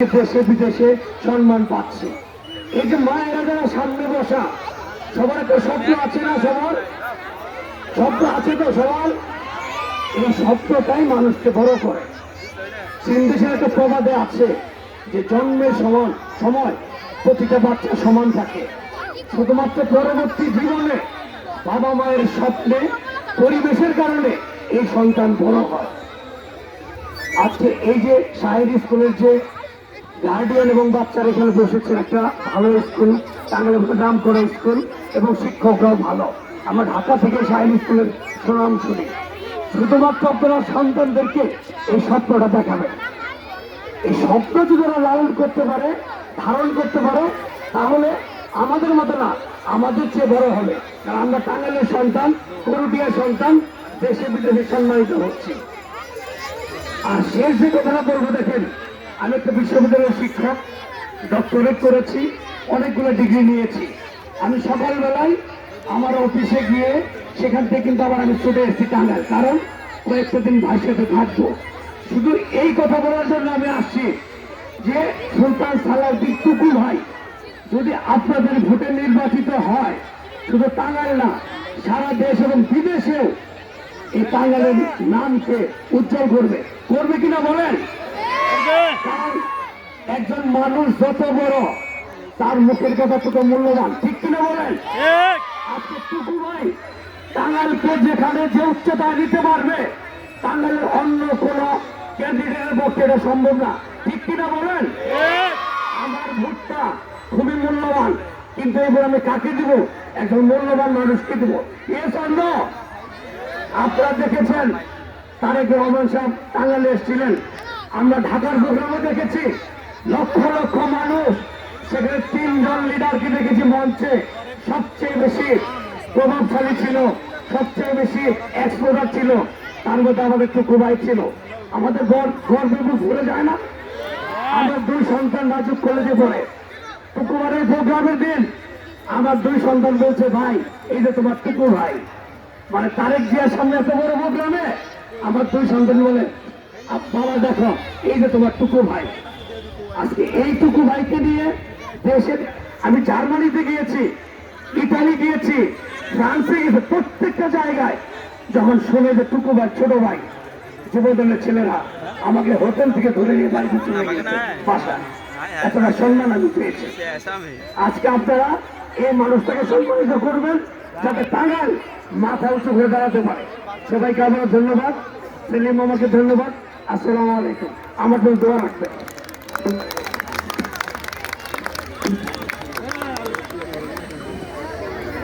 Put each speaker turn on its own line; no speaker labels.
দেশে বিদেশে সম্মান পাচ্ছে। এই যে মায়েরা যারা সামনে বসা, সবার একটা শব্দ আছে না? সবার শব্দ আছে তো? সবার এই শব্দটাই মানুষকে বড় করে। চীন দেশের একটা প্রবাদে আছে যে জন্মের সময় প্রতিটা বাচ্চা সমান থাকে, শুধুমাত্র পরবর্তী জীবনে বাবা মায়ের স্বপ্নে পরিবেশের কারণে এই সন্তান বড় হয়। আজকে এই যে শাহের স্কুলের যে গার্ডিয়ান এবং বাচ্চারা এখানে বসেছে, একটা ভালো স্কুল, টাঙ্গাইলের নাম করা স্কুল এবং শিক্ষকরাও ভালো। আমরা ঢাকা থেকে শাহের স্কুলের সুনাম শুনি। শুধুমাত্র আপনারা সন্তানদেরকে এই স্বপ্নটা দেখাবেন। এই স্বপ্ন যদি ওরা লালন করতে পারে, ধারণ করতে পারে, তাহলে আমাদের মতো না, আমাদের চেয়ে বড় হবে। কারণ আমরা টাঙ্গাইলের সন্তান, করুটিয়ার সন্তান, দেশে বিদেশে সম্মানিত হচ্ছি। আর শেষ যে কথাটা বলবো, দেখেন, আমি একটা বিশ্ববিদ্যালয়ের শিক্ষক, ডক্টরেট করেছি, অনেকগুলো ডিগ্রি নিয়েছি। আমি সকালবেলায় আমার অফিসে গিয়ে সেখান থেকে কিন্তু আবার আমি ছুটে এসেছি টাঙ্গাইল, কারণ কয়েকটা দিন ভাইয়ের সাথে থাকবো। শুধু এই কথা বলার জন্য আমি আসছি যে সুলতান সালাউদ্দিন টুকু ভাই যদি আপনাদের ভোটে নির্বাচিত হয়, শুধু টাঙ্গাইল না, সারা দেশ এবং বিদেশেও এই টাঙ্গাইলের নামকে উজ্জ্বল করবে। করবে কিনা বলেন? কারণ একজন মানুষ যত বড়, তার মুখের কথা তত মূল্যবান, ঠিক কিনা বলেন? আজকে টুকু ভাই টাঙ্গাইলকে যেখানে যে উচ্চতায় দিতে পারবে, টাঙ্গাইলের অন্য কোন ক্যান্ডিডেটের পক্ষে এটা সম্ভব না, ঠিক কিনা বলেন? আমার ভোটটা খুবই মূল্যবান, কিন্তু এবার আমি কাকে দিব? একজন মূল্যবান মানুষকে দিব। এর জন্য আপনারা দেখেছেন তারেক রহমান সাহেব টাঙ্গাইলে এসেছিলেন, আমরা ঢাকার প্রোগ্রামে দেখেছি লক্ষ লক্ষ মানুষ, সেখানে 3 জন লিডারকে দেখেছি মঞ্চে। সবচেয়ে বেশি প্রভাবশালী ছিল, সবচেয়ে বেশি এক্সপোজার ছিল, তার মধ্যে আমাদের টুকু ভাই ছিল। আমাদের গর্বে ভুলে যায় না? আমার 2 সন্তান রাজুক কলেজে পড়ে। টুকু ভাইয়ের প্রোগ্রামের দিন আমার 2 সন্তান বলছে, ভাই এই যে তোমার টুকু ভাই, মানে তারেক জিয়ার সামনে এত বড় প্রোগ্রামে আমার 2 সন্তান বলে, বাবা দেখো এই যে তোমার টুকু ভাই। আজকে এই টুকু ভাইকে নিয়ে দেশের, আমি জার্মানিতে গিয়েছি, ইতালি গিয়েছি, ফ্রান্সে গিয়েছি, প্রত্যেকটা জায়গায় যখন শুনে যে টুকু ভাই, ছোট ভাই, যুবদলের ছেলেরা আমাকে হোটেল থেকে ধরে নিয়ে বাড়িতে চলে গেছে বাসা, এতটা সম্মান আমি পেয়েছি। আজকে আপনারা এই মানুষটাকে সম্মানিত করবেন, যাতে টাঙ্গাইল মাথা উঁচু হয়ে দাঁড়াতে পারে। সবাইকে আমার ধন্যবাদ, সেলিম মামাকে ধন্যবাদ। আসসালামু আলাইকুম। আমার জন্য দোয়া রাখবেন।